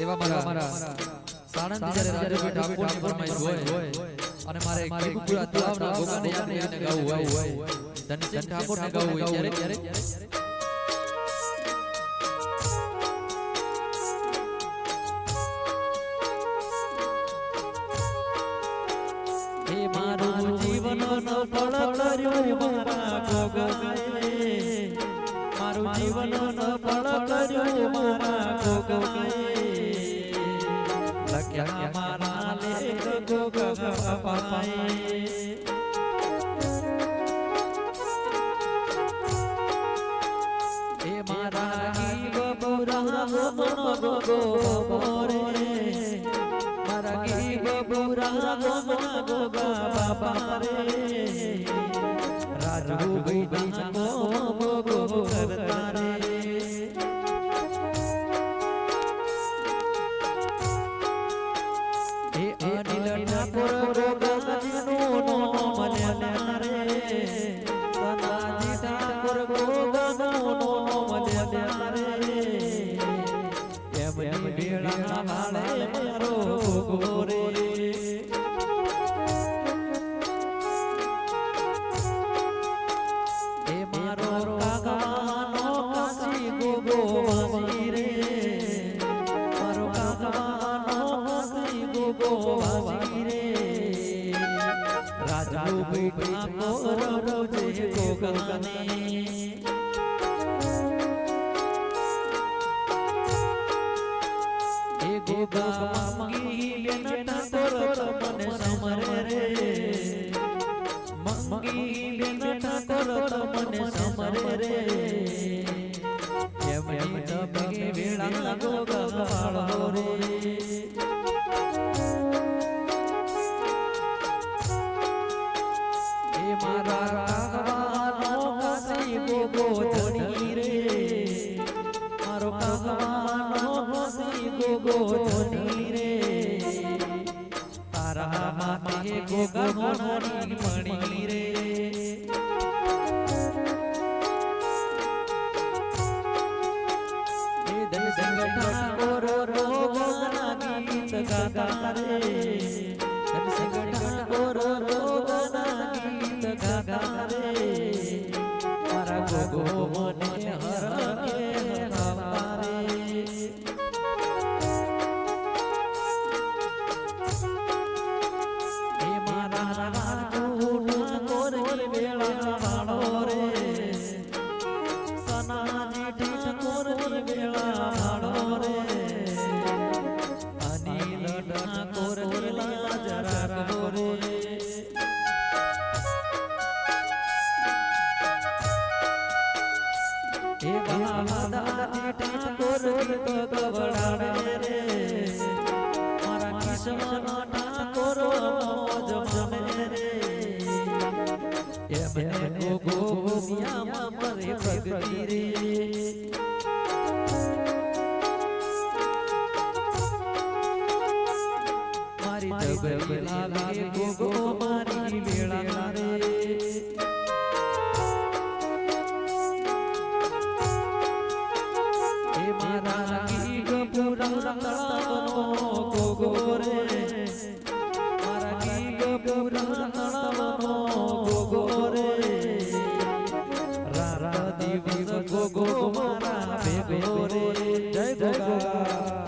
એવા મારા સાણંદ જ્યારે રાજુભાઈ ઠાકોરની ફરમાઈશ હોય અને મારે કીકુપુરા તળાવના ગોગાને યાદ કરીને ગાવું હોય ધનસિંહ ઠાકોરને ગાવું હોય ત્યારે મારું જીવન સફળ કર્યું મારા ગોગાએ મારું જીવન સફળ કર્યું મારા ગોગાએ લખ્યા મારા લેખ ગોગા બાપાએ એ મારા ગી બબુરા મન ગોગો બોરે મારા ગી બબુરા મન ગોગા બાપા રે રાજુ ભાઈ ગો ગો કરતા રે એ અનિલ ઠાકોર ગોગાજીનો નામ લેના રે સનાજી ઠાકોર ગોગાનો નામ લેના રે એમની બેડા વાળે મારો ગોરે એ મારો કાકાનો કાશી ગોગો વાસી રે મારો કાકાનો કાશી ગોગો વાસી રે રાજુ બેટા કોર રોજે ગોગાને ગોગા મંગી બેન ઠાકોર મને સમરે રે મંગી બેન ઠાકોર મને સમરે રે એમની તબે વેળા ગોગા વાળો રે એ મારા કાગવાનો કાશી ગોગો ધણી રે મારો કાગવાનો ગોગો ધણી રે તારા માટે ગોગા મોની મણી રે એ ધનસિંહ ઠાકોર ગોગાના ગીત ગાતા રે ધનસિંહ ઠાકોર ગોગાના ગીત ગાતા રે મારા ગોગો મને હરકે હરાવતા રે મારા કિસ્મા ઠાકોર મોજ મને રે એમને ગોગો મિયા મરે પ્રગતિ રે મારી જબરી લાગે ગોગો મારી વેળા રે મારા ગી ગપુરા તળાવનો ગોગો રે મારા ગી ગપુરા તળાવનો ગોગો રે રાત દિવસ ગોગો મારા ભેગો રે જય ગોગા